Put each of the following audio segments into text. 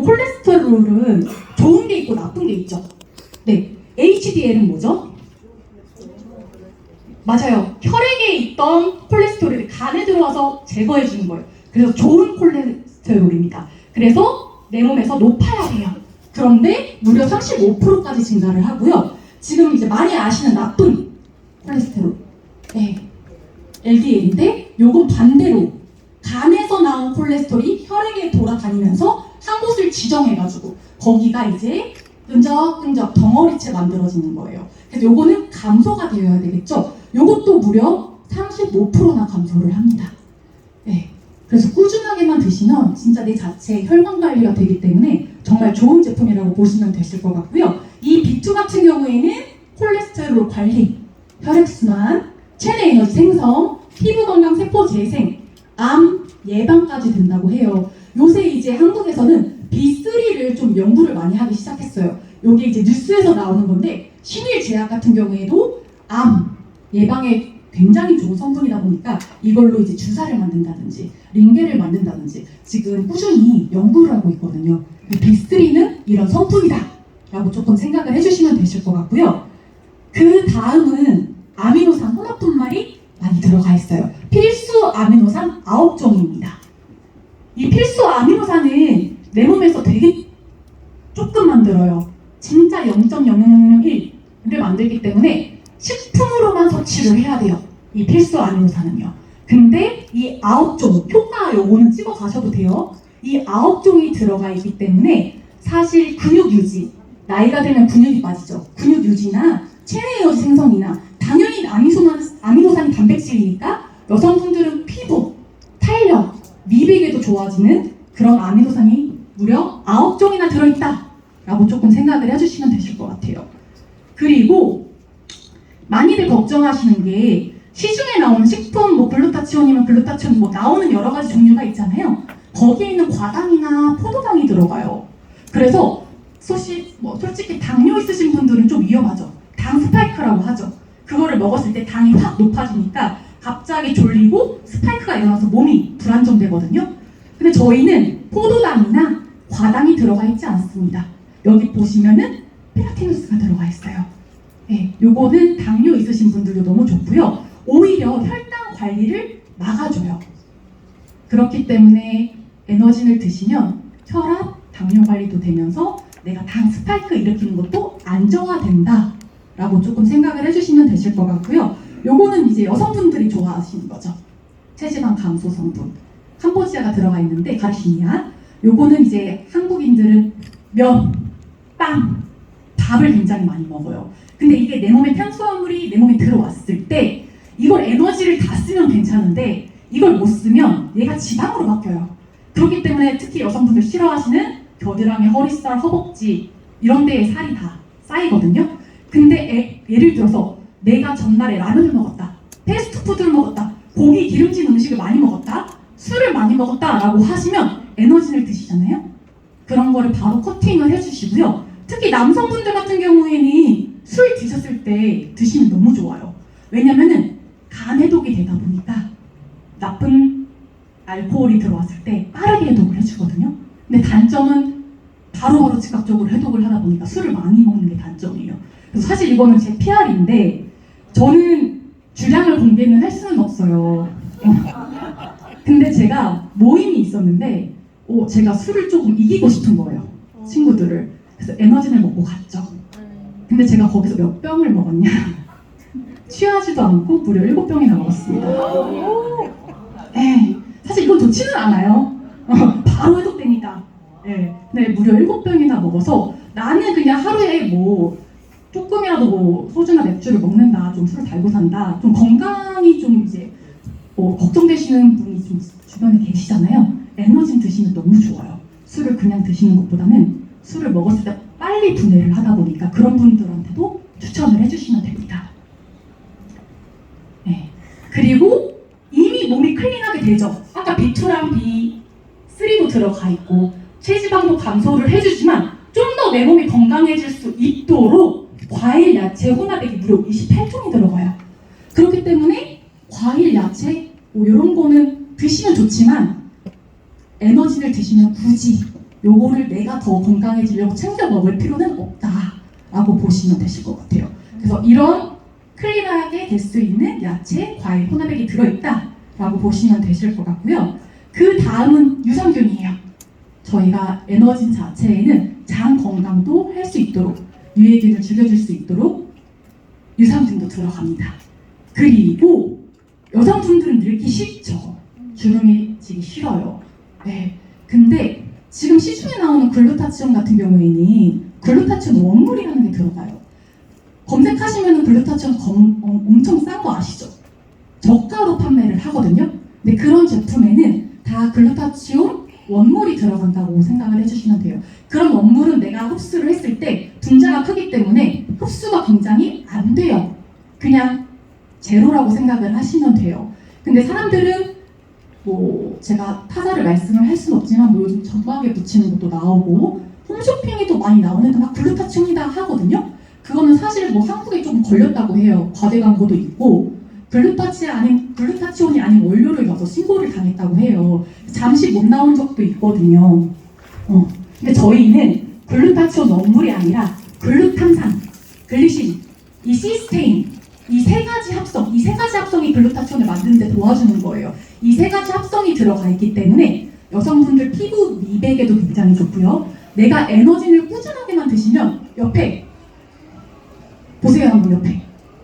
콜레스테롤은 좋은 게 있고 나쁜 게 있죠. 네, HDL은 뭐죠? 맞아요. 혈액에 있던 콜레스테롤이 간에 들어와서 제거해 주는 거예요. 그래서 좋은 콜레스테롤입니다. 그래서 내 몸에서 높아야 해요. 그런데 무려 35%까지 증가를 하고요. 지금 이제 많이 아시는 나쁜 콜레스테롤, 네, LDL인데 요건 반대로 간에서 나온 콜레스테롤이 혈액에 돌아다니면서 한 곳을 지정해가지고 거기가 이제 끈적끈적 덩어리째 만들어지는 거예요. 그래서 요거는 감소가 되어야 되겠죠. 요것도 무려 35%나 감소를 합니다. 네. 그래서 꾸준하게만 드시면 진짜 내 자체 혈관 관리가 되기 때문에 정말 좋은 제품이라고 보시면 되실 것 같고요. 이 B2 같은 경우에는 콜레스테롤 관리, 혈액순환, 체내 에너지 생성, 피부 건강, 세포 재생, 암 예방까지 된다고 해요. 요새 이제 한국에서는 B3를 좀 연구를 많이 하기 시작했어요. 요게 이제 뉴스에서 나오는 건데 신일제약 같은 경우에도 암 예방에 굉장히 좋은 성분이다 보니까 이걸로 이제 주사를 만든다든지 링겔을 만든다든지 지금 꾸준히 연구를 하고 있거든요. B3는 이런 성분이다 라고 조금 생각을 해주시면 되실 것 같고요. 그 다음은 아미노산 혼합분말이 많이 들어가 있어요. 필수 아미노산 9종입니다. 이 필수 아미노산은 내 몸에서 되게 조금 만들어요. 진짜 0.00001을 만들기 때문에 식품으로만 섭취를 해야 돼요. 이 필수 아미노산은요. 근데 이 9종, 효과 요거는 찍어 가셔도 돼요. 이 9종이 들어가 있기 때문에 사실 근육 유지, 나이가 들면 근육이 빠지죠. 근육 유지나 체내 에너지 생성이나 당연히 아미노산이 단백질이니까 여성분들은 피부, 탄력, 미백에도 좋아지는 그런 아미노산이 무려 9종이나 들어있다 라고 조금 생각을 해주시면 되실 것 같아요. 그리고 많이들 걱정하시는 게 시중에 나오는 식품 뭐 글루타치온이면 글루타치온 뭐 나오는 여러 가지 종류가 있잖아요. 거기에 있는 과당이나 포도당이 들어가요. 그래서 솔직히 당뇨 있으신 분들은 좀 위험하죠. 당 스파이크라고 하죠. 그거를 먹었을 때 당이 확 높아지니까 갑자기 졸리고 스파이크가 일어나서 몸이 불안정되거든요. 근데 저희는 포도당이나 과당이 들어가 있지 않습니다. 여기 보시면은 페라티누스가 들어가 있어요. 네, 요거는 당뇨 있으신 분들도 너무 좋고요. 오히려 혈당 관리를 막아줘요. 그렇기 때문에 에너진을 드시면 혈압, 당뇨 관리도 되면서 내가 당 스파이크 일으키는 것도 안정화된다 라고 조금 생각을 해주시면 되실 것 같고요. 요거는 이제 여성분들이 좋아하시는 거죠. 체지방 감소 성분 캄보지아가 들어가 있는데 가르시니아. 요거는 이제 한국인들은 면, 빵, 밥을 굉장히 많이 먹어요. 근데 이게 내 몸에 탄수화물이 내 몸에 들어왔을 때 이걸 에너지를 다 쓰면 괜찮은데 이걸 못 쓰면 얘가 지방으로 바뀌어요. 그렇기 때문에 특히 여성분들 싫어하시는 겨드랑이, 허리살, 허벅지 이런 데에 살이 다 쌓이거든요. 근데 예를 들어서 내가 전날에 라면을 먹었다, 패스트푸드를 먹었다, 고기 기름진 음식을 많이 먹었다, 술을 많이 먹었다 라고 하시면 에너진을 드시잖아요. 그런 거를 바로 커팅을 해주시고요. 특히 남성분들 같은 경우에는 술 드셨을 때 드시면 너무 좋아요. 왜냐면은 간 해독이 되다 보니까 나쁜 알코올이 들어왔을 때 빠르게 해독을 해주거든요. 근데 단점은 바로바로 즉각적으로 해독을 하다 보니까 술을 많이 먹는 게 단점이에요. 그래서 사실 이거는 제 PR인데 저는 주량을 공개는 할 수는 없어요. 근데 제가 모임이 있었는데 제가 술을 조금 이기고 싶은 거예요. 친구들을. 그래서 에너진을 먹고 갔죠. 근데 제가 거기서 몇 병을 먹었냐? 취하지도 않고 무려 7병이나 먹었습니다. 네, 사실 이건 좋지는 않아요. 바로 해독되니까. 네, 근데 무려 7병이나 먹어서 나는 그냥 하루에 뭐 조금이라도 뭐 소주나 맥주를 먹는다, 좀 술을 달고 산다, 좀 건강이 좀 이제 걱정되시는 분이 좀 주변에 계시잖아요. 에너진 드시면 너무 좋아요. 술을 그냥 드시는 것보다는 술을 먹었을 때 빨리 분해를 하다 보니까 그런 분들한테도 추천을 해주시면 됩니다. 네. 그리고 이미 몸이 클린하게 되죠. 아까 B2랑 B3도 들어가 있고 체지방도 감소를 해주지만 좀 더 내 몸이 건강해질 수 있도록 과일, 야채 혼합액이 무려 28종이 들어가요. 그렇기 때문에 과일, 야채 이런 거는 드시면 좋지만 에너지를 드시면 굳이 요거를 내가 더 건강해지려고 챙겨 먹을 필요는 없다라고 보시면 되실 것 같아요. 그래서 이런 클린하게 될 수 있는 야채, 과일, 혼합액이 들어있다라고 보시면 되실 것 같고요. 그 다음은 유산균이에요. 저희가 에너진 자체에는 장 건강도 할 수 있도록, 유해균을 죽여줄 수 있도록 유산균도 들어갑니다. 그리고 여성분들은 늙기 쉽죠. 주름이지기 싫어요. 네. 근데 지금 시중에 나오는 글루타치온 같은 경우에는 글루타치온 원물이라는 게 들어가요. 검색하시면 글루타치온 엄청 싼 거 아시죠? 저가로 판매를 하거든요. 근데 그런 제품에는 다 글루타치온 원물이 들어간다고 생각을 해주시면 돼요. 그런 원물은 내가 흡수를 했을 때 분자가 크기 때문에 흡수가 굉장히 안 돼요. 그냥 제로라고 생각을 하시면 돼요. 근데 사람들은 뭐 제가 타자를 말씀을 할 수는 없지만 뭐 요즘 점막에 묻히는 것도 나오고 홈쇼핑에도 많이 나오는데 막 글루타치온이다 하거든요. 그거는 사실 뭐 한국에 조금 걸렸다고 해요. 과대 광고도 있고 글루타치온이 아닌 원료를 넣어서 신고를 당했다고 해요. 잠시 못 나온 적도 있거든요. 근데 저희는 글루타치온 원물이 아니라 글루탐산, 글리신, 이 시스테인 이 세 가지 합성이 글루타치온을 만드는 데 도와주는 거예요. 이 세 가지 합성이 들어가 있기 때문에 여성분들 피부 미백에도 굉장히 좋고요. 내가 에너지를 꾸준하게만 드시면 옆에 보세요. 한번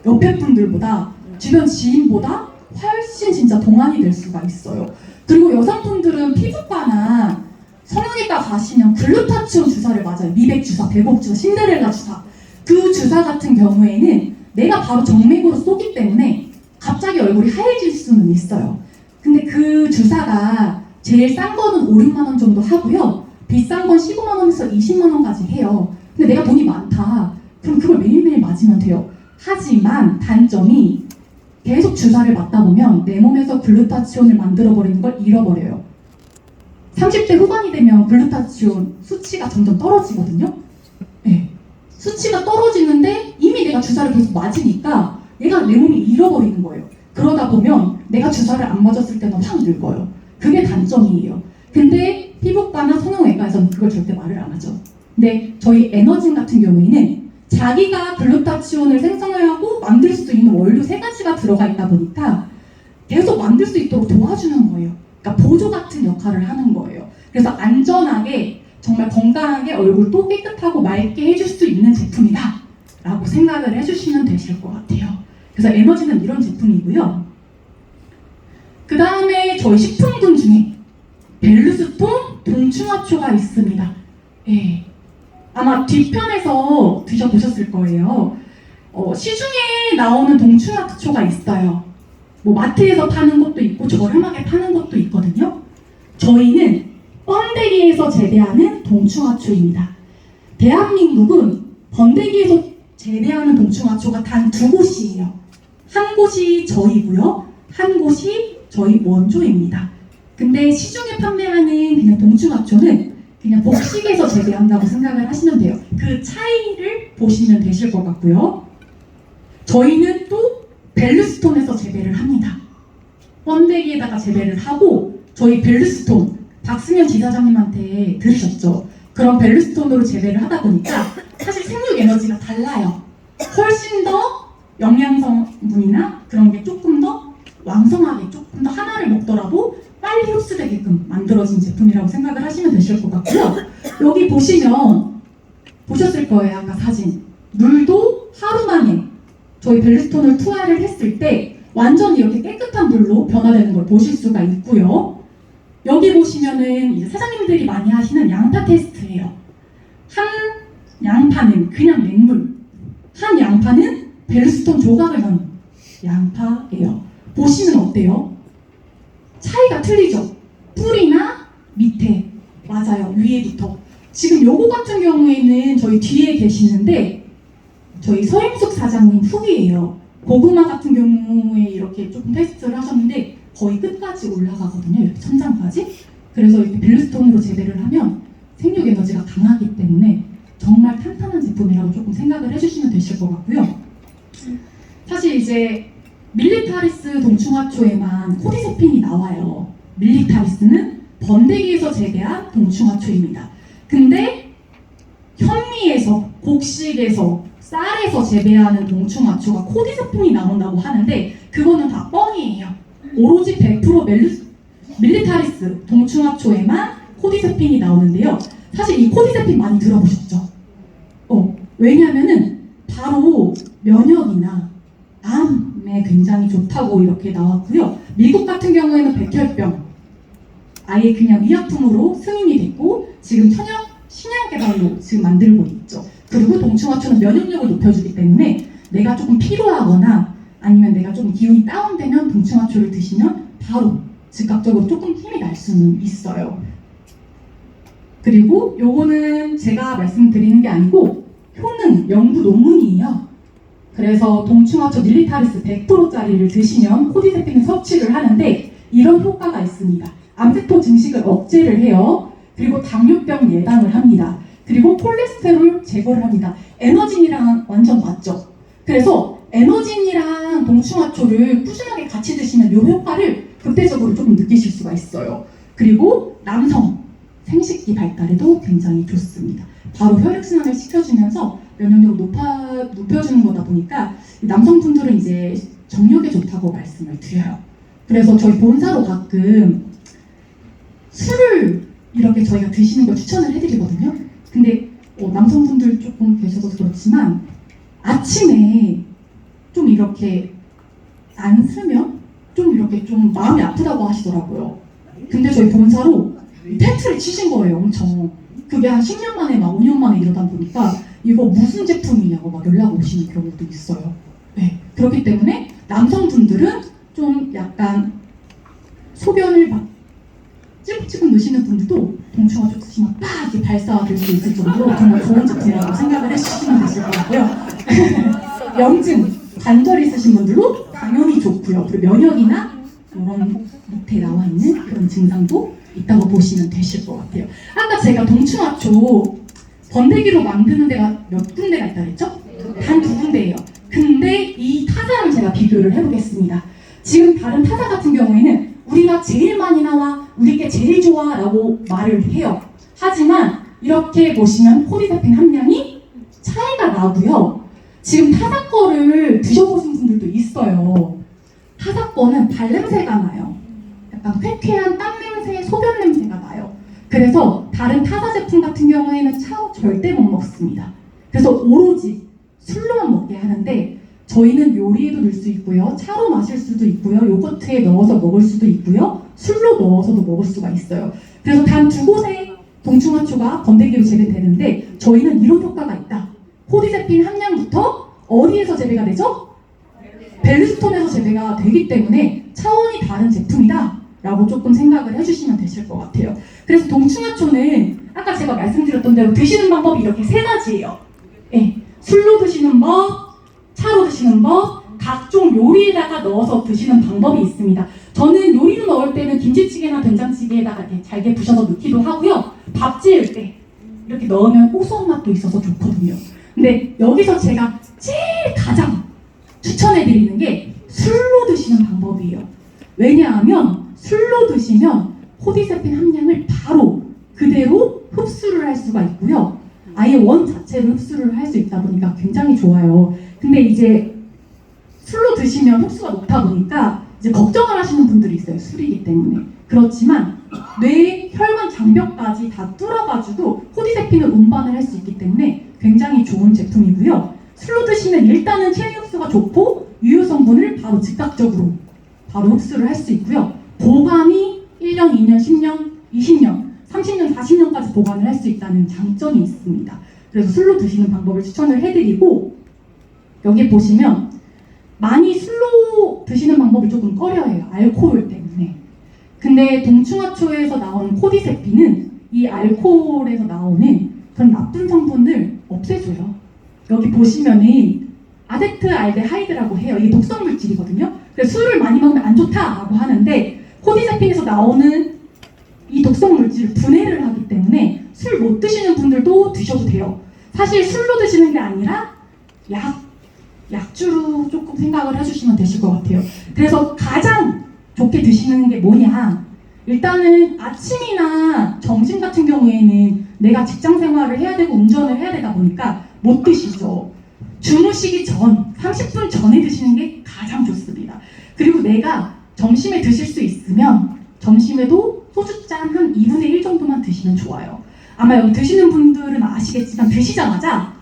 옆에 분들보다 주변 지인보다 훨씬 진짜 동안이 될 수가 있어요. 그리고 여성분들은 피부과나 성형외과 가시면 글루타치온 주사를 맞아요. 미백 주사, 배복 주사, 신데렐라 주사. 그 주사 같은 경우에는 내가 바로 정맥으로 쏘기 때문에 갑자기 얼굴이 하얘질 수는 있어요. 근데 그 주사가 제일 싼 거는 5, 6만 원 정도 하고요. 비싼 건 15만 원에서 20만 원까지 해요. 근데 내가 돈이 많다. 그럼 그걸 매일매일 맞으면 돼요. 하지만 단점이 계속 주사를 맞다 보면 내 몸에서 글루타치온을 만들어버리는 걸 잃어버려요. 30대 후반이 되면 글루타치온 수치가 점점 떨어지거든요. 네. 수치가 떨어지는데 이미 내가 주사를 계속 맞으니까 얘가 내 몸이 잃어버리는 거예요. 그러다 보면 내가 주사를 안 맞았을 때는 확 늙어요. 그게 단점이에요. 근데 피부과나 성형외과에서는 그걸 절대 말을 안 하죠. 근데 저희 에너진 같은 경우에는 자기가 글루타치온을 생성하고 만들 수 있는 원료 3가지가 들어가 있다 보니까 계속 만들 수 있도록 도와주는 거예요. 그러니까 보조 같은 역할을 하는 거예요. 그래서 안전하게 정말 건강하게 얼굴도 깨끗하고 맑게 해줄 수 있는 제품이다 라고 생각을 해주시면 되실 것 같아요. 그래서 에너지는 이런 제품이고요. 그 다음에 저희 식품군 중에 벨루스톤 동충하초가 있습니다. 예. 아마 뒤편에서 드셔보셨을 거예요. 시중에 나오는 동충하초가 있어요. 뭐 마트에서 파는 것도 있고 저렴하게 파는 것도 있거든요. 저희는 번데기에서 재배하는 동충하초입니다. 대한민국은 번데기에서 재배하는 동충하초가 단 2곳이에요. 한 곳이 저희고요. 한 곳이 저희 원조입니다. 근데 시중에 판매하는 그냥 동충하초는 그냥 복식에서 재배한다고 생각을 하시면 돼요. 그 차이를 보시면 되실 것 같고요. 저희는 또 벨루스톤에서 재배를 합니다. 번데기에다가 재배를 하고 저희 벨루스톤 박승현 지사장님한테 들으셨죠? 그런 벨루스톤으로 재배를 하다 보니까 사실 생육 에너지가 달라요. 훨씬 더 영양성분이나 그런 게 조금 더 왕성하게 조금 더 하나를 먹더라도 빨리 흡수되게끔 만들어진 제품이라고 생각을 하시면 되실 것 같고요. 여기 보시면 보셨을 거예요. 아까 사진. 물도 하루 만에 저희 벨루스톤을 투하를 했을 때 완전히 이렇게 깨끗한 물로 변화되는 걸 보실 수가 있고요. 여기 보시면은 이제 사장님들이 많이 하시는 양파 테스트예요. 한 양파는 그냥 맹물, 한 양파는 벨루스톤 조각을 넣은 양파예요. 보시면 어때요? 차이가 틀리죠? 뿌리나 밑에, 맞아요, 위에부터. 지금 요거 같은 경우에는 저희 뒤에 계시는데 저희 서임숙 사장님 후기예요. 고구마 같은 경우에 이렇게 조금 테스트를 하셨는데 거의 끝까지 올라가거든요. 이렇게 천장까지. 그래서 이렇게 벨루스톤으로 재배를 하면 생육 에너지가 강하기 때문에 정말 탄탄한 제품이라고 조금 생각을 해주시면 되실 것 같고요. 사실 이제 밀리타리스 동충하초에만 코디세핀이 나와요. 밀리타리스는 번데기에서 재배한 동충하초입니다. 근데 현미에서, 곡식에서, 쌀에서 재배하는 동충하초가 코디제품이 나온다고 하는데 그거는 다 뻥이에요. 오로지 100% 밀리타리스 동충하초에만 코디제품이 나오는데요. 사실 이 코디제품 많이 들어보셨죠? 왜냐면은 바로 면역이나 암에 굉장히 좋다고 이렇게 나왔고요. 미국 같은 경우에는 백혈병 아예 그냥 의약품으로 승인이 됐고 지금 신약 개발로 지금 만들고 있죠. 그리고 동충하초는 면역력을 높여주기 때문에 내가 조금 피로하거나 아니면 내가 조금 기운이 다운되면 동충하초를 드시면 바로 즉각적으로 조금 힘이 날 수는 있어요. 그리고 요거는 제가 말씀드리는 게 아니고 효능 연구 논문이에요. 그래서 동충하초 밀리타리스 100%짜리를 드시면 코디제품을 섭취를 하는데 이런 효과가 있습니다. 암세포 증식을 억제를 해요. 그리고 당뇨병 예방을 합니다. 그리고 콜레스테롤 제거를 합니다. 에너진이랑 완전 맞죠? 그래서 에너진이랑 동충하초를 꾸준하게 같이 드시면 이 효과를 극대적으로 조금 느끼실 수가 있어요. 그리고 남성 생식기 발달에도 굉장히 좋습니다. 바로 혈액순환을 시켜주면서 면역력을 높여주는 거다 보니까 남성분들은 이제 정력에 좋다고 말씀을 드려요. 그래서 저희 본사로 가끔 술을 이렇게 저희가 드시는 걸 추천을 해드리거든요. 근데 남성분들 조금 계셔서 그렇지만 아침에 좀 이렇게 안 쓰면 좀 이렇게 좀 마음이 아프다고 하시더라고요. 근데 저희 본사로 텐트를 치신 거예요, 엄청. 그게 한 10년 만에 막 5년 만에 이러다 보니까 이거 무슨 제품이냐고 막 연락 오시는 경우도 있어요. 네. 그렇기 때문에 남성분들은 좀 약간 소변을 막 찌끔찌끔 넣으시는 분들도 동충하초 드시면 빡 이렇게 발사가 될 수 있을 정도로 정말 좋은 제품이라고 생각을 해주시면 되실 것 같고요. 염증, 관절 있으신 분들도 당연히 좋고요. 그리고 면역이나 이런 밑에 나와 있는 그런 증상도 있다고 보시면 되실 것 같아요. 아까 제가 동충하초 번데기로 만드는 데가 몇 군데가 있다 그랬죠? 단 2군데예요. 근데 이 타사랑 제가 비교를 해보겠습니다. 지금 다른 타사 같은 경우에는 우리가 제일 많이 나와, 우리께 제일 좋아 라고 말을 해요. 하지만 이렇게 보시면 코디제품 함량이 차이가 나고요. 지금 타사 거를 드셔보신 분들도 있어요. 타사 거는 발냄새가 나요. 약간 쾌쾌한 땀 냄새, 소변 냄새가 나요. 그래서 다른 타사 제품 같은 경우에는 차로 절대 못 먹습니다. 그래서 오로지 술로만 먹게 하는데 저희는 요리에도 넣을 수 있고요. 차로 마실 수도 있고요. 요거트에 넣어서 먹을 수도 있고요. 술로 넣어서도 먹을 수가 있어요. 그래서 단 2곳에 동충하초가 번데기로 재배되는데 저희는 이런 효과가 있다. 코디제품 함량부터 어디에서 재배가 되죠? 벨루스톤에서 재배가 되기 때문에 차원이 다른 제품이다 라고 조금 생각을 해주시면 되실 것 같아요. 그래서 동충하초는 아까 제가 말씀드렸던 대로 드시는 방법이 이렇게 3가지예요. 네, 술로 드시는 법, 차로 드시는 법, 각종 요리에다가 넣어서 드시는 방법이 있습니다. 저는 요리로 넣을 때는 김치찌개나 된장찌개에다가 이렇게 잘게 부셔서 넣기도 하고요. 밥 지을 때 이렇게 넣으면 고소한 맛도 있어서 좋거든요. 근데 여기서 제가 제일 가장 추천해드리는 게 술로 드시는 방법이에요. 왜냐하면 술로 드시면 코디제품 함량을 바로 그대로 흡수를 할 수가 있고요. 아예 원 자체를 흡수를 할 수 있다 보니까 굉장히 좋아요. 근데 이제 술로 드시면 흡수가 높다 보니까 이제 걱정을 하시는 분들이 있어요. 술이기 때문에. 그렇지만 뇌, 혈관 장벽까지 다 뚫어가지고 코디제품을 운반을 할 수 있기 때문에 굉장히 좋은 제품이고요. 술로 드시면 일단은 체내 흡수가 좋고 유효 성분을 바로 즉각적으로 바로 흡수를 할 수 있고요. 보관이 1년, 2년, 10년, 20년, 30년, 40년까지 보관을 할 수 있다는 장점이 있습니다. 그래서 술로 드시는 방법을 추천을 해드리고 여기 보시면 많이 술로 드시는 방법을 조금 꺼려해요. 알코올 때문에. 근데 동충하초에서 나오는 코디세피는 이 알코올에서 나오는 그런 나쁜 성분을 없애줘요. 여기 보시면은 아세트알데하이드라고 해요. 이게 독성 물질이거든요. 그래서 술을 많이 먹으면 안 좋다라고 하는데 코디세핀에서 나오는 이 독성 물질을 분해를 하기 때문에 술 못 드시는 분들도 드셔도 돼요. 사실 술로 드시는 게 아니라 약주로 조금 생각을 해주시면 되실 것 같아요. 그래서 가장 좋게 드시는 게 뭐냐? 일단은 아침이나 점심 같은 경우에는 내가 직장 생활을 해야 되고 운전을 해야 되다 보니까 못 드시죠. 주무시기 전 30분 전에 드시는 게 가장 좋습니다. 그리고 내가 점심에 드실 수 있으면 점심에도 소주잔 한 2분의 1 정도만 드시면 좋아요. 아마 여기 드시는 분들은 아시겠지만 드시자마자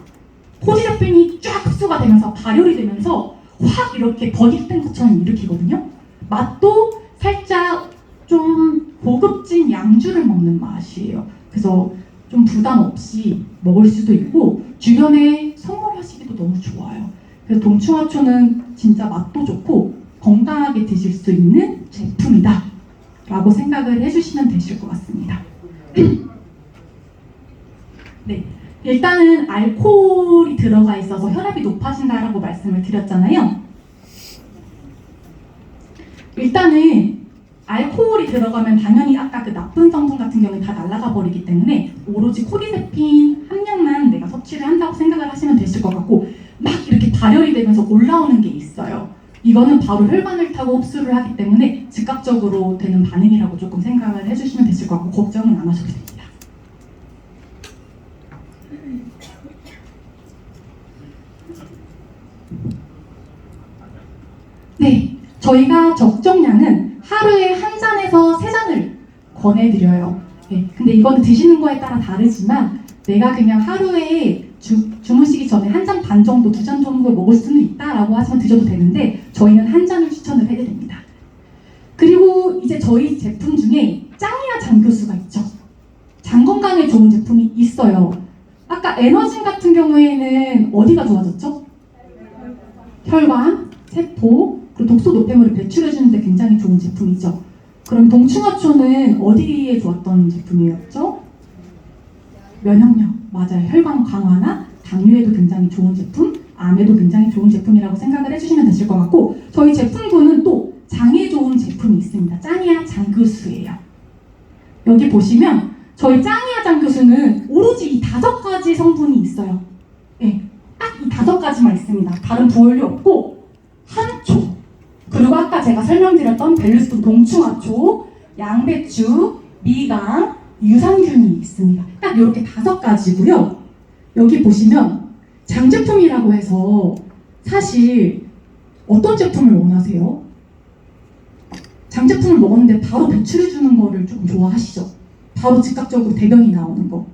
코디저핀이 쫙 흡수가 되면서 발열이 되면서 확 이렇게 버디된 것처럼 일으키거든요. 맛도 살짝 좀 고급진 양주를 먹는 맛이에요. 그래서 좀 부담 없이 먹을 수도 있고 주변에 선물하시기도 너무 좋아요. 그래서 동충하초는 진짜 맛도 좋고 건강하게 드실 수 있는 제품이다 라고 생각을 해주시면 되실 것 같습니다. 네, 일단은 알코올이 들어가 있어서 혈압이 높아진다라고 말씀을 드렸잖아요. 일단은 알코올이 들어가면 당연히 아까 그 나쁜 성분 같은 경우에 다 날아가 버리기 때문에 오로지 코디제핀 함량만 내가 섭취를 한다고 생각을 하시면 되실 것 같고, 막 이렇게 발열이 되면서 올라오는 게 있어요. 이거는 바로 혈관을 타고 흡수를 하기 때문에 즉각적으로 되는 반응이라고 조금 생각을 해주시면 되실 것 같고 걱정은 안 하셔도 됩니다. 네, 저희가 적정량은 하루에 한 잔에서 3잔을 권해드려요. 네, 근데 이거는 드시는 거에 따라 다르지만 내가 그냥 하루에 주무시기 전에 1잔 반 정도, 2잔 정도 먹을 수는 있다라고 하시면 드셔도 되는데 저희는 1잔을 추천을 해드립니다. 그리고 이제 저희 제품 중에 짱이야 장교수가 있죠. 장 건강에 좋은 제품이 있어요. 아까 에너진 같은 경우에는 어디가 좋아졌죠? 혈관, 세포, 그리고 독소 노폐물을 배출해주는 데 굉장히 좋은 제품이죠. 그럼 동충하초는 어디에 좋았던 제품이었죠? 면역력, 맞아요. 혈관 강화나 당뇨에도 굉장히 좋은 제품, 암에도 굉장히 좋은 제품이라고 생각을 해주시면 되실 것 같고 저희 제품군은 또 장에 좋은 제품이 있습니다. 짱이야 장교수예요. 여기 보시면 저희 짱이야 장교수는 오로지 이 5가지 성분이 있어요. 네, 딱 이 5가지만 있습니다. 다른 부원료 없고 한초, 그리고 아까 제가 설명드렸던 벨루스톤 동충하초, 양배추, 미강, 유산균이 있습니다. 딱 이렇게 5가지고요. 여기 보시면 장제품이라고 해서 사실 어떤 제품을 원하세요? 장제품을 먹었는데 바로 배출해주는 거를 좀 좋아하시죠? 바로 즉각적으로 대변이 나오는 거.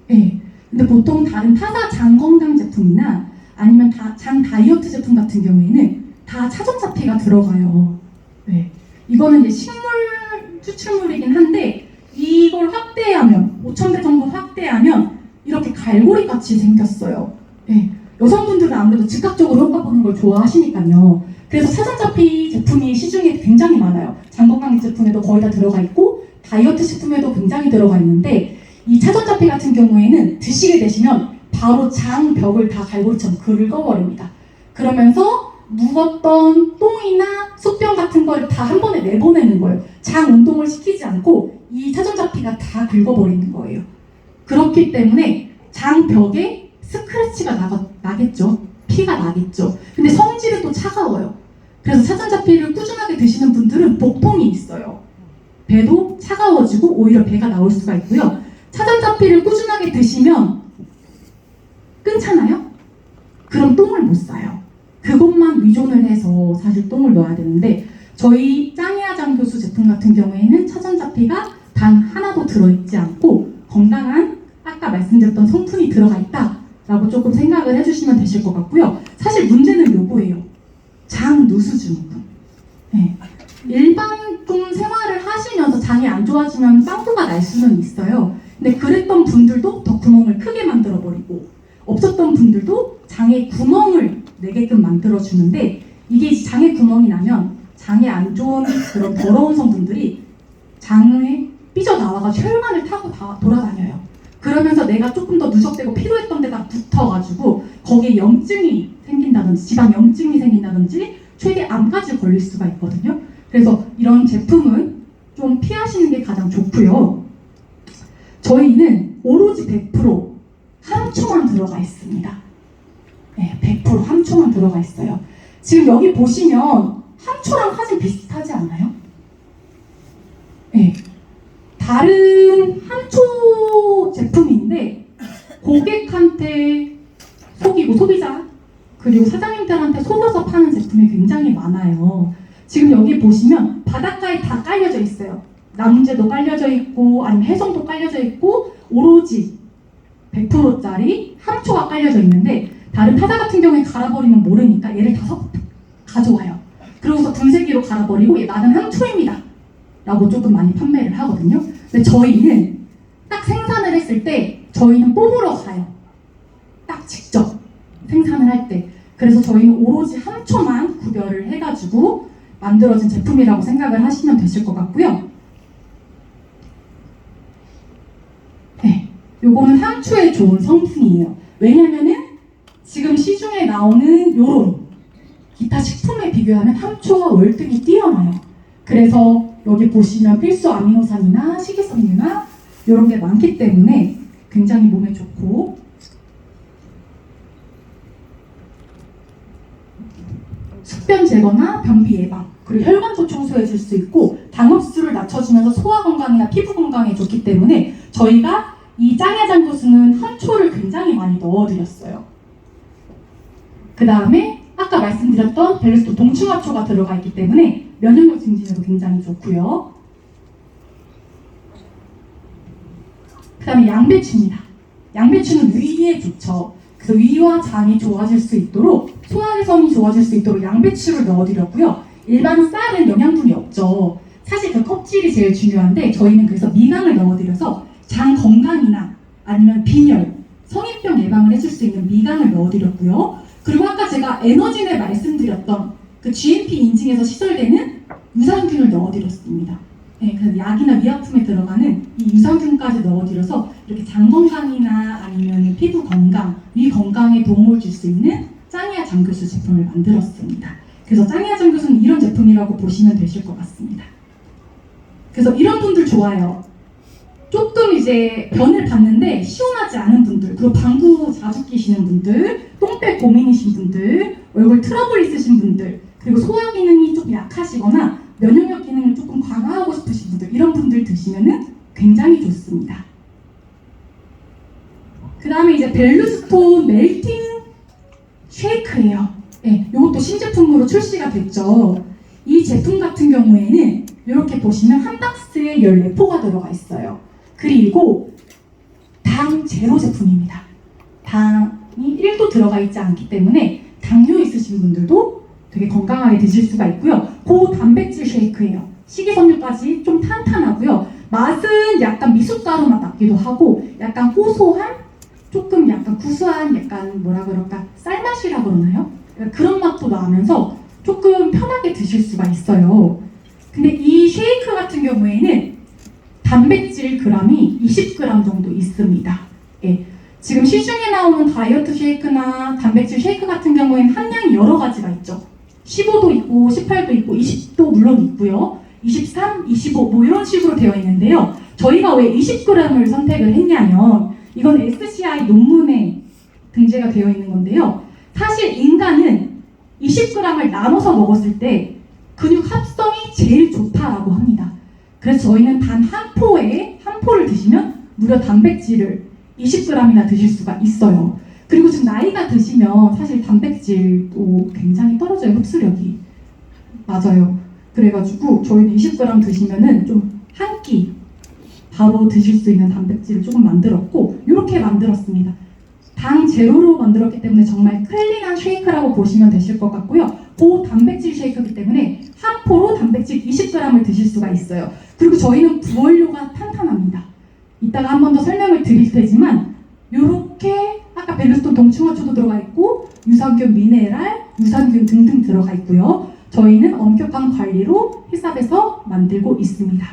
네. 근데 보통 다른 타사 장 건강 제품이나 아니면 장 다이어트 제품 같은 경우에는 다 차전자피가 들어가요. 네. 이거는 이제 식물 추출물이긴 한데 이걸 확대하면 5,000배 정도 확대하면 이렇게 갈고리 같이 생겼어요. 네. 여성분들은 아무래도 즉각적으로 효과 보는 걸 좋아하시니까요. 그래서 차전자피 제품이 시중에 굉장히 많아요. 장건강 제품에도 거의 다 들어가 있고 다이어트 식품에도 굉장히 들어가 있는데 이 차전자피 같은 경우에는 드시게 되시면 바로 장벽을 다 갈고리처럼 긁어버립니다. 그러면서 묵었던 똥이나 소변 같은 걸 다 한 번에 내보내는 거예요. 장 운동을 시키지 않고 이 차전자피가 다 긁어버리는 거예요. 그렇기 때문에 장벽에 스크래치가 나겠죠. 피가 나겠죠. 근데 성질은 또 차가워요. 그래서 차전자피를 꾸준하게 드시는 분들은 복통이 있어요. 배도 차가워지고 오히려 배가 나올 수가 있고요. 차전자피를 꾸준하게 드시면 끊잖아요? 그럼 똥을 못 싸요. 그것만 의존을 해서 사실 똥을 넣어야 되는데 저희 짱이야 장교수 제품 같은 경우에는 차전자피가 단 하나도 들어있지 않고 건강한 아까 말씀드렸던 성분이 들어가 있다라고 조금 생각을 해주시면 되실 것 같고요. 사실 문제는 요거예요. 장 누수 증후군. 네. 일반 좀 생활을 하시면서 장이 안 좋아지면 빵꾸가 날 수는 있어요. 근데 그랬던 분들도 더 구멍을 크게 만들어버리고 없었던 분들도 장에 구멍을 내게끔 만들어주는데 이게 장에 구멍이 나면 장에 안 좋은 그런 더러운 성분들이 장에 삐져나와가지고 혈관을 타고 다 돌아다녀요. 그러면서 내가 조금 더 누적되고 피로했던 데가 붙어가지고 거기에 염증이 생긴다든지 지방염증이 생긴다든지 최대 암까지 걸릴 수가 있거든요. 그래서 이런 제품은 좀 피하시는 게 가장 좋고요. 저희는 오로지 100% 함초만 들어가 있습니다. 네, 100% 함초만 들어가 있어요. 지금 여기 보시면 함초랑 사진 비슷하지 않아요? 네, 다른 함초 제품인데 고객한테 속이고 소비자 그리고 사장님들한테 속여서 파는 제품이 굉장히 많아요. 지금 여기 보시면 바닷가에 다 깔려져 있어요. 남재도 깔려져 있고 아니면 해성도 깔려져 있고 오로지 100%짜리 함초가 깔려져 있는데 다른 타자 같은 경우에 갈아버리면 모르니까 얘를 다 가져와요. 그러고서 분쇄기로 갈아버리고 나는 함초입니다 라고 조금 많이 판매를 하거든요. 근데 저희는 딱 생산을 했을 때 저희는 뽑으러 가요. 딱 직접 생산을 할 때. 그래서 저희는 오로지 함초만 구별을 해가지고 만들어진 제품이라고 생각을 하시면 되실 것 같고요. 네, 요거는 함초에 좋은 성분이에요. 왜냐면은 지금 시중에 나오는 요런 기타 식품에 비교하면 함초가 월등히 뛰어나요. 그래서 여기 보시면 필수 아미노산이나 식이섬유나 이런 게 많기 때문에 굉장히 몸에 좋고 숙변 제거나 변비 예방 그리고 혈관도 청소해 줄 수 있고 당흡수를 낮춰주면서 소화 건강이나 피부 건강에 좋기 때문에 저희가 이 짱야장구수는 함초를 굉장히 많이 넣어드렸어요. 그 다음에 아까 말씀드렸던 벨루스토 동충하초가 들어가 있기 때문에 면역력 증진에도 굉장히 좋고요. 그 다음에 양배추입니다. 양배추는 위에 좋죠. 그래서 위와 장이 좋아질 수 있도록 소화개선이 좋아질 수 있도록 양배추를 넣어드렸고요. 일반 쌀은 영양분이 없죠. 사실 그 껍질이 제일 중요한데 저희는 그래서 미강을 넣어드려서 장 건강이나 아니면 빈혈, 성인병 예방을 해줄 수 있는 미강을 넣어드렸고요. 그리고 아까 제가 에너진에 말씀드렸던 그 GMP 인증에서 시설되는 유산균을 넣어드렸습니다. 네, 그래서 약이나 위약품에 들어가는 이 유산균까지 넣어드려서 이렇게 장 건강이나 아니면 피부 건강, 위 건강에 도움을 줄 수 있는 짱이야 장교수 제품을 만들었습니다. 그래서 짱이야 장교수는 이런 제품이라고 보시면 되실 것 같습니다. 그래서 이런 분들 좋아요. 조금 이제 변을 봤는데 시원하지 않은 분들, 그리고 방구 자주 끼시는 분들, 똥배 고민이신 분들, 얼굴 트러블 있으신 분들, 그리고 소화 기능이 조금 약하시거나 면역력 기능을 조금 강화하고 싶으신 분들, 이런 분들 드시면은 굉장히 좋습니다. 그 다음에 이제 벨루스톤 멜팅 쉐이크예요. 네, 이것도 신제품으로 출시가 됐죠. 이 제품 같은 경우에는 이렇게 보시면 한 박스에 14포가 들어가 있어요. 그리고 당 제로 제품입니다. 당이 1도 들어가 있지 않기 때문에 당뇨 있으신 분들도 되게 건강하게 드실 수가 있고요. 고단백질 쉐이크예요. 식이섬유까지 좀 탄탄하고요. 맛은 약간 미숫가루 맛 나기도 하고 약간 고소한 조금 약간 구수한 약간 뭐라 그럴까 쌀맛이라 그러나요? 그런 맛도 나면서 조금 편하게 드실 수가 있어요. 근데 이 쉐이크 같은 경우에는 단백질 그램이 20g 정도 있습니다. 예. 지금 시중에 나오는 다이어트 쉐이크나 단백질 쉐이크 같은 경우에는 함량이 여러 가지가 있죠. 15도 있고 18도 있고 20도 물론 있고요. 23, 25 뭐 이런 식으로 되어 있는데요. 저희가 왜 20g을 선택을 했냐면 이건 SCI 논문에 등재가 되어 있는 건데요. 사실 인간은 20g을 나눠서 먹었을 때 근육 합성이 제일 좋다라고 합니다. 그래서 저희는 단 한 포를 드시면 무려 단백질을 20g이나 드실 수가 있어요. 그리고 지금 나이가 드시면 사실 단백질도 굉장히 떨어져요, 흡수력이. 맞아요. 그래가지고 저희는 20g 드시면은 좀 한 끼 바로 드실 수 있는 단백질을 조금 만들었고 이렇게 만들었습니다. 당 제로로 만들었기 때문에 정말 클린한 쉐이크라고 보시면 되실 것 같고요. 고단백질 쉐이크이기 때문에 한 포로 단백질 20g을 드실 수가 있어요. 그리고 저희는 부원료가 탄탄합니다. 이따가 한 번 더 설명을 드릴 테지만 이렇게 아까 벨루스톤 동충하초도 들어가 있고 유산균 미네랄, 유산균 등등 들어가 있고요. 저희는 엄격한 관리로 회사에서 만들고 있습니다.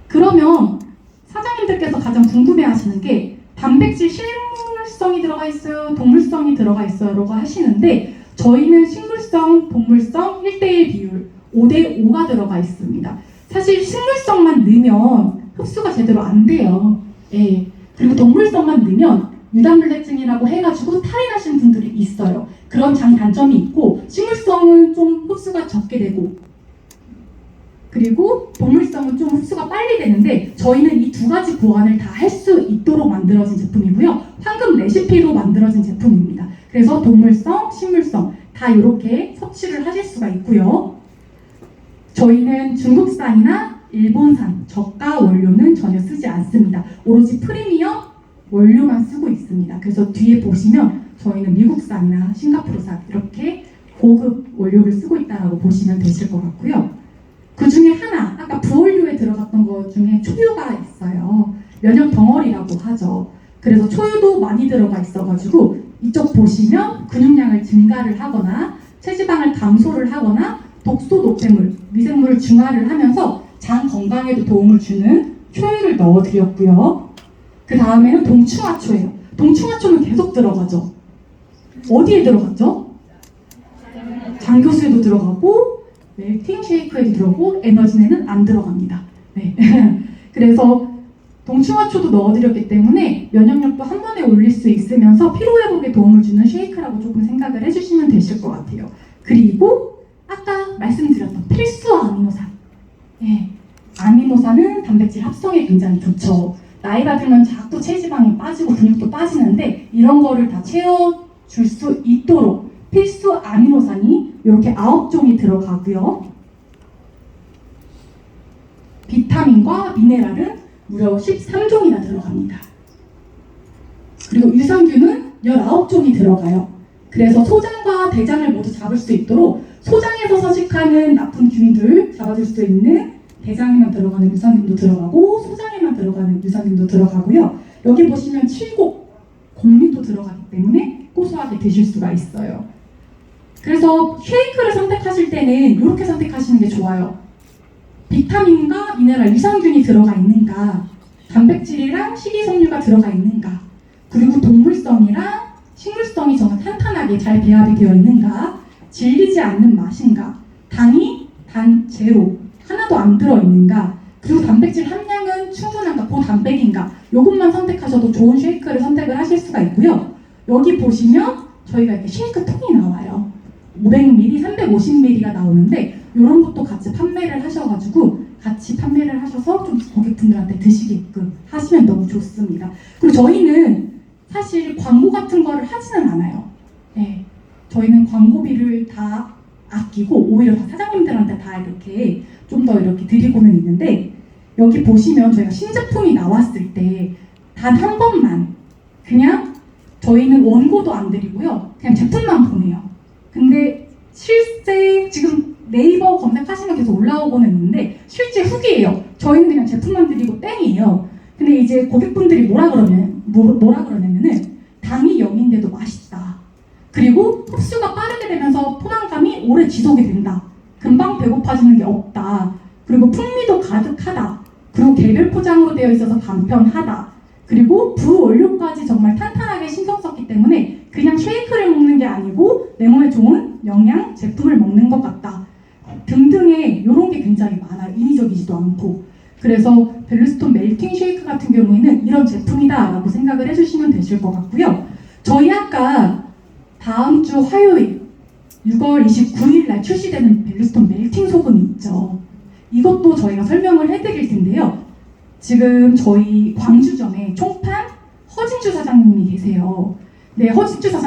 그러면 사장님들께서 가장 궁금해하시는 게 단백질 식물성이 들어가 있어요, 동물성이 들어가 있어요 라고 하시는데 저희는 식물성, 동물성 1:1 비율 5:5가 들어가 있습니다. 사실 식물성만 넣으면 흡수가 제대로 안 돼요. 예. 그리고 동물성만 넣으면 유당불내증이라고 해가지고 탈이 나신 분들이 있어요. 그런 장단점이 있고 식물성은 좀 흡수가 적게 되고 그리고 동물성은 좀 흡수가 빨리 되는데 저희는 이 두 가지 보완을 다 할 수 있도록 만들어진 제품이고요. 황금 레시피로 만들어진 제품입니다. 그래서 동물성, 식물성 다 이렇게 섭취를 하실 수가 있고요. 저희는 중국산이나 일본산 저가 원료는 전혀 쓰지 않습니다. 오로지 프리미엄 원료만 쓰고 있습니다. 그래서 뒤에 보시면 저희는 미국산이나 싱가포르산 이렇게 고급 원료를 쓰고 있다고 보시면 되실 것 같고요. 그 중에 하나, 아까 부원료에 들어갔던 것 중에 초유가 있어요. 면역 덩어리라고 하죠. 그래서 초유도 많이 들어가 있어가지고 이쪽 보시면 근육량을 증가를 하거나 체지방을 감소를 하거나 독소 노폐물, 미생물을 중화를 하면서 장 건강에도 도움을 주는 초유를 넣어드렸고요. 그 다음에는 동충하초예요. 동충하초는 계속 들어가죠. 어디에 들어갔죠? 장교수에도 들어가고 멜팅 쉐이크에도 들어가고 에너지네는 안 들어갑니다. 네. 그래서 동충하초도 넣어드렸기 때문에 면역력도 한 번에 올릴 수 있으면서 피로회복에 도움을 주는 쉐이크라고 조금 생각을 해주시면 되실 것 같아요. 그리고 아까 말씀드렸던 필수 아미노산. 네. 아미노산은 단백질 합성에 굉장히 좋죠. 나이가 들면 자꾸 체지방이 빠지고 근육도 빠지는데 이런 거를 다 채워줄 수 있도록 필수 아미노산이 이렇게 9종이 들어가고요. 비타민과 미네랄은 무려 13종이나 들어갑니다. 그리고 유산균은 19종이 들어가요. 그래서 소장과 대장을 모두 잡을 수 있도록 소장에서 서식하는 나쁜 균들 잡아줄 수 있는 대장에만 들어가는 유산균도 들어가고 소장에만 들어가는 유산균도 들어가고요. 여기 보시면 칠곡, 곡류도 들어가기 때문에 고소하게 드실 수가 있어요. 그래서 쉐이크를 선택하실 때는 이렇게 선택하시는 게 좋아요. 비타민과 미네랄, 유산균이 들어가 있는가, 단백질이랑 식이섬유가 들어가 있는가, 그리고 동물성이랑 식물성이 정말 탄탄하게 잘 배합이 되어 있는가, 질리지 않는 맛인가, 당이 단 제로, 하나도 안 들어있는가, 그리고 단백질 함량은 충분한가, 고단백인가, 이것만 선택하셔도 좋은 쉐이크를 선택을 하실 수가 있고요. 여기 보시면 저희가 이렇게 쉐이크 통이 나와요. 500ml, 350ml가 나오는데 이런 것도 같이 판매를 하셔가지고 같이 판매를 하셔서 좀 고객분들한테 드시게끔 하시면 너무 좋습니다. 그리고 저희는 사실 광고 같은 거를 하지는 않아요. 네, 저희는 광고비를 다 아끼고 오히려 다 사장님들한테 다 이렇게 좀 더 이렇게 드리고는 있는데 여기 보시면 저희가 신제품이 나왔을 때 단 한 번만 그냥 저희는 원고도 안 드리고요. 그냥 제품만 보내요. 근데 실제 지금 네이버 검색하시면 계속 올라오고는 있는데 실제 후기예요. 저희는 그냥 제품만 드리고 땡이에요. 근데 이제 고객분들이 뭐라 그러냐면은 당이 0인데도 맛있다. 그리고 흡수가 빠르게 되면서 포만감이 오래 지속이 된다. 금방 배고파지는 게 없다. 그리고 풍미도 가득하다. 그리고 개별 포장으로 되어 있어서 간편하다. 그리고 부원료까지 정말 탄탄하게 신경 썼기 때문에 그냥 쉐이크를 먹는 게 아니고 내 몸에 좋은 영양 제품을 먹는 것 같다. 등등의 이런 게 굉장히 많아요. 인위적이지도 않고. 그래서 벨루스톤 멜팅 쉐이크 같은 경우에는 이런 제품이다 라고 생각을 해주시면 되실 것 같고요. 저희 아까 다음 주 화요일 6월 29일 날 출시되는 벨루스톤 멜팅 소금이 있죠. 이것도 저희가 설명을 해드릴 텐데요. 지금 저희 광주점에 총판 허진주 사장님이 계세요. 네, 허진주 사장님